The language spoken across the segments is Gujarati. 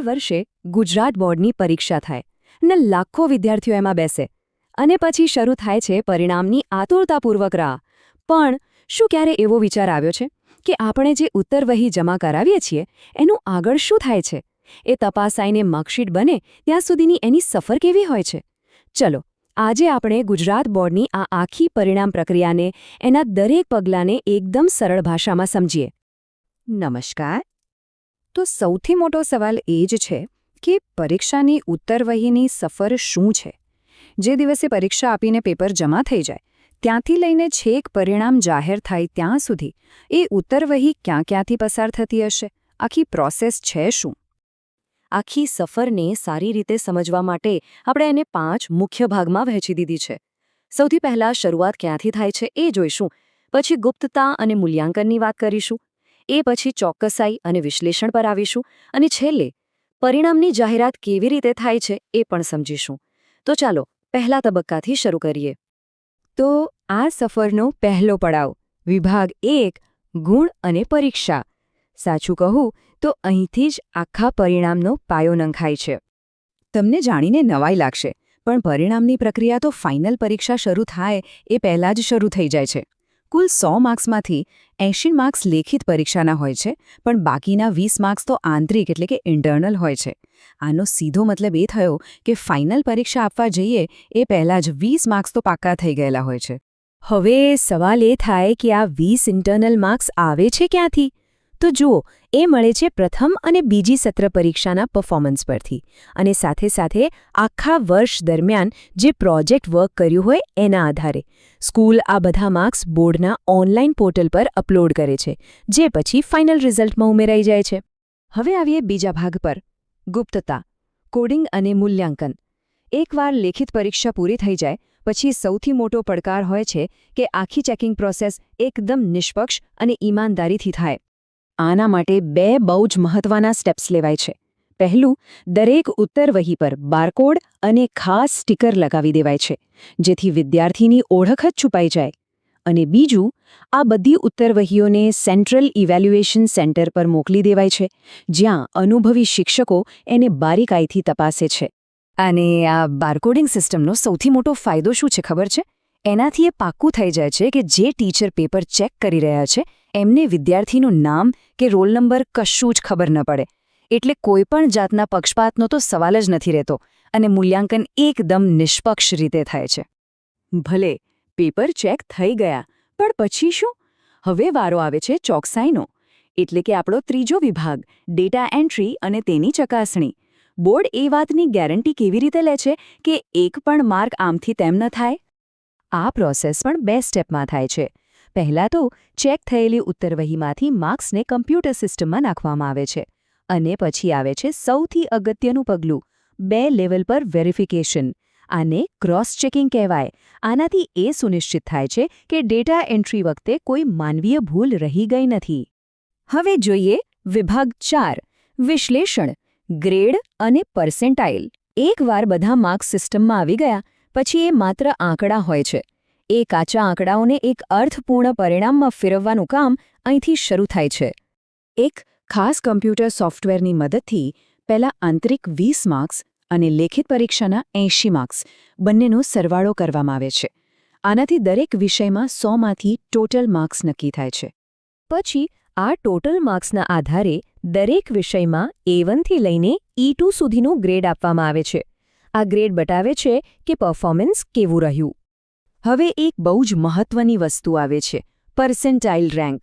વર્ષે ગુજરાત બોર્ડની પરીક્ષા થાય ને લાખો વિદ્યાર્થીઓ એમાં બેસે અને પછી શરૂ થાય છે પરિણામની આતુરતાપૂર્વક રાહ. પણ શું ક્યારે એવો વિચાર આવ્યો છે કે આપણે જે ઉત્તરવહી જમા કરાવીએ છીએ એનું આગળ શું થાય છે? એ તપાસાઈને માર્કશીટ બને ત્યાં સુધીની એની સફર કેવી હોય છે? ચલો, આજે આપણે ગુજરાત બોર્ડની આ આખી પરિણામ પ્રક્રિયાને, એના દરેક પગલાંને એકદમ સરળ ભાષામાં સમજીએ. નમસ્કાર. તો સૌથી મોટો સવાલ એ જ છે કે પરીક્ષાની ઉત્તરવહીની સફર શું છે? જે દિવસે પરીક્ષા આપીને પેપર જમા થઈ જાય ત્યાંથી લઈને છેક પરિણામ જાહેર થાય ત્યાં સુધી એ ઉત્તરવહી ક્યાં ક્યાંથી પસાર થતી હશે? આખી પ્રોસેસ છે શું? આખી સફરને સારી રીતે સમજવા માટે આપણે એને 5 મુખ્ય ભાગમાં વહેંચી દીધી છે. સૌથી પહેલાં શરૂઆત ક્યાંથી થાય છે એ જોઈશું, પછી ગુપ્તતા અને મૂલ્યાંકનની વાત કરીશું, એ પછી ચોકસાઈ અને વિશ્લેષણ પર આવીશું, અને છેલ્લે પરિણામની જાહેરાત કેવી રીતે થાય છે એ પણ સમજીશું. તો ચાલો પહેલા તબક્કાથી શરૂ કરીએ. તો આ સફરનો પહેલો પડાવ, વિભાગ 1, ગુણ અને પરીક્ષા. સાચું કહું તો અહીંથી જ આખા પરિણામનો પાયો નંખાય છે. તમને જાણીને નવાઈ લાગશે, પણ પરિણામની પ્રક્રિયા તો ફાઇનલ પરીક્ષા શરૂ થાય એ પહેલાં જ શરૂ થઈ જાય છે. કુલ 100 માર્ક્સમાંથી 80 માર્ક્સ લેખિત પરીક્ષાના હોય છે, પણ બાકીના 20 માર્ક્સ તો આંતરિક એટલે કે ઇન્ટરનલ હોય છે. આનો સીધો મતલબ એ થયો કે ફાઇનલ પરીક્ષા આપવા જઈએ એ પહેલાં જ 20 માર્ક્સ તો પાક્કા થઈ ગયેલા હોય છે. હવે સવાલ એ થાય કે આ 20 ઇન્ટરનલ માર્ક્સ આવે છે ક્યાંથી? તો જુઓ, એ મળે છે પ્રથમ અને બીજી સત્ર પરીક્ષાના પરફોર્મન્સ પરથી, અને સાથે સાથે આખા વર્ષ દરમિયાન જે પ્રોજેક્ટ વર્ક કર્યું હોય એના આધારે. સ્કૂલ આ બધા માર્ક્સ બોર્ડના ઓનલાઈન પોર્ટલ પર અપલોડ કરે છે, જે પછી ફાઇનલ રિઝલ્ટમાં ઉમેરાઈ જાય છે. હવે આવીએ બીજા ભાગ પર, ગુપ્તતા, કોડિંગ અને મૂલ્યાંકન. એકવાર લેખિત પરીક્ષા પૂરી થઈ જાય પછી સૌથી મોટો પડકાર હોય છે કે આખી ચેકિંગ પ્રોસેસ એકદમ નિષ્પક્ષ અને ઈમાનદારીથી થાય. આના માટે 2 બહુ જ મહત્વના સ્ટેપ્સ લેવાય છે. પહેલું, દરેક ઉત્તરવહી પર બારકોડ અને ખાસ સ્ટીકર લગાવી દેવાય છે, જેથી વિદ્યાર્થીની ઓળખ જ છુપાઈ જાય. અને બીજું, આ બધી ઉત્તરવહીઓને સેન્ટ્રલ ઇવેલ્યુએશન સેન્ટર પર મોકલી દેવાય છે, જ્યાં અનુભવી શિક્ષકો એને બારીકાઈથી તપાસે છે. અને આ બારકોડિંગ સિસ્ટમનો સૌથી મોટો ફાયદો શું છે ખબર છે? એનાથી એ પાક્કું થઈ જાય છે કે જે ટીચર પેપર ચેક કરી રહ્યા છે એમને વિદ્યાર્થીનું નામ કે રોલ નંબર કશું જ ખબર ન પડે. એટલે કોઈપણ જાતના પક્ષપાતનો તો સવાલ જ નથી રહેતો, અને મૂલ્યાંકન એકદમ નિષ્પક્ષ રીતે થાય છે. ભલે પેપર ચેક થઈ ગયા, પણ પછી શું? હવે વારો આવે છે ચોકસાઈનો, એટલે કે આપણો ત્રીજો વિભાગ, ડેટા એન્ટ્રી અને તેની ચકાસણી. બોર્ડ એ વાતની ગેરંટી કેવી રીતે લે છે કે એક પણ માર્ક આમથી તેમ ન થાય? આ પ્રોસેસ પણ 2 સ્ટેપમાં થાય છે. પહેલાં તો ચેક થયેલી ઉત્તરવહીમાંથી માર્ક્સને કમ્પ્યુટર સિસ્ટમમાં નાખવામાં આવે છે, અને પછી આવે છે સૌથી અગત્યનું પગલું, 2 લેવલ પર વેરિફિકેશન. આને ક્રોસ ચેકિંગ કહેવાય. આનાથી એ સુનિશ્ચિત થાય છે કે ડેટા એન્ટ્રી વખતે કોઈ માનવીય ભૂલ રહી ગઈ નથી. હવે જોઈએ વિભાગ 4, વિશ્લેષણ, ગ્રેડ અને પર્સેન્ટાઇલ. એકવાર બધા માર્ક્સ સિસ્ટમમાં આવી ગયા પછી એ માત્ર આંકડા હોય છે. એ કાચા આંકડાઓને એક અર્થપૂર્ણ પરિણામમાં ફેરવવાનું કામ અહીંથી શરૂ થાય છે. એક ખાસ કમ્પ્યુટર સોફ્ટવેરની મદદથી પહેલાં આંતરિક 20 માર્ક્સ અને લેખિત પરીક્ષાના 80 માર્ક્સ બંનેનો સરવાળો કરવામાં આવે છે. આનાથી દરેક વિષયમાં 100માંથી ટોટલ માર્ક્સ નક્કી થાય છે. પછી આ ટોટલ માર્ક્સના આધારે દરેક વિષયમાં A1 થી લઈને E2 સુધીનું ગ્રેડ આપવામાં આવે છે. આ ગ્રેડ બતાવે છે કે પરફોર્મન્સ કેવું રહ્યું. હવે એક બહુ જ મહત્વની વસ્તુ આવે છે, પર્સેન્ટાઇલ રેન્ક.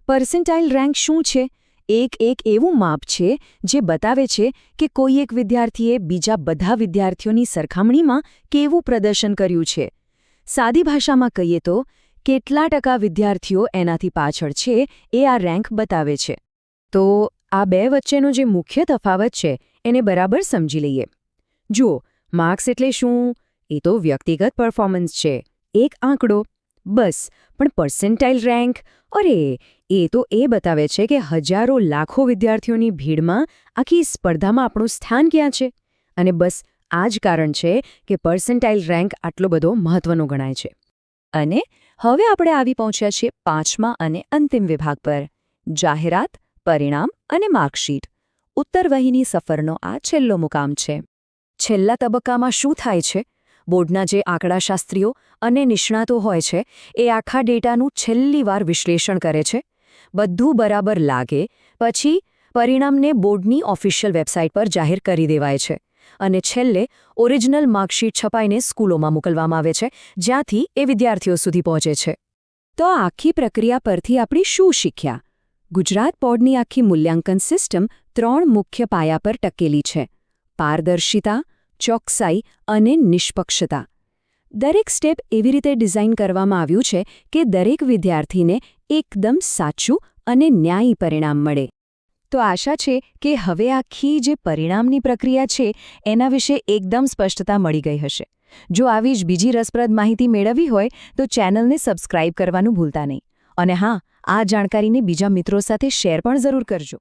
પર્સેન્ટાઇલ રેન્ક શું છે? એક એવું માપ છે જે બતાવે છે કે કોઈ એક વિદ્યાર્થીએ બીજા બધા વિદ્યાર્થીઓની સરખામણીમાં કેવું પ્રદર્શન કર્યું છે. સાદી ભાષામાં કહીએ તો કેટલા ટકા વિદ્યાર્થીઓ એનાથી પાછળ છે એ આ રેન્ક બતાવે છે. તો આ 2 વચ્ચેનો જે મુખ્ય તફાવત છે એને બરાબર સમજી લઈએ. જુઓ, માર્ક્સ એટલે શું? એ તો વ્યક્તિગત પરફોર્મન્સ છે, એક આંકડો, બસ. પણ પર્સેન્ટાઇલ રેન્ક, અરે, એ તો એ બતાવે છે કે હજારો લાખો વિદ્યાર્થીઓની ભીડમાં આખી સ્પર્ધામાં આપણું સ્થાન ક્યાં છે. અને બસ આ જ કારણ છે કે પર્સેન્ટાઇલ રેન્ક આટલો બધો મહત્વનો ગણાય છે. અને હવે આપણે આવી પહોંચ્યા છીએ 5મા અને અંતિમ વિભાગ પર, જાહેરાત, પરિણામ અને માર્કશીટ. ઉત્તરવહીની સફરનો આ છેલ્લો મુકામ છે. છેલ્લા તબક્કામાં શું થાય છે? બોર્ડના જે આંકડાશાસ્ત્રીઓ અને નિષ્ણાતો હોય છે એ આખા ડેટાનું છેલ્લી વાર વિશ્લેષણ કરે છે. બધું બરાબર લાગે પછી પરિણામને બોર્ડની ઓફિશિયલ વેબસાઇટ પર જાહેર કરી દેવાય છે અને છેલ્લે ઓરિજિનલ માર્કશીટ છપાઈને સ્કૂલોમાં મોકલવામાં આવે છે, જ્યાંથી એ વિદ્યાર્થીઓ સુધી પહોંચે છે. તો આ આખી પ્રક્રિયા પરથી આપણે શું શીખ્યા? ગુજરાત બોર્ડની આખી મૂલ્યાંકન સિસ્ટમ 3 મુખ્ય પાયા પર ટકેલી છે: પારદર્શિતા, ચોકસાઈ અને નિષ્પક્ષતા. દરેક સ્ટેપ એવી રીતે ડિઝાઇન કરવામાં આવ્યું છે કે દરેક વિદ્યાર્થીને એકદમ સાચું અને ન્યાયી પરિણામ મળે. તો આશા છે કે હવે આખી જે પરિણામની પ્રક્રિયા છે એના વિશે એકદમ સ્પષ્ટતા મળી ગઈ હશે. જો આવી જ બીજી રસપ્રદ માહિતી મેળવવી હોય તો ચેનલને સબસ્ક્રાઇબ કરવાનું ભૂલતા નહીં. અને હા, આ જાણકારીને બીજા મિત્રો સાથે શેર પણ જરૂર કરજો.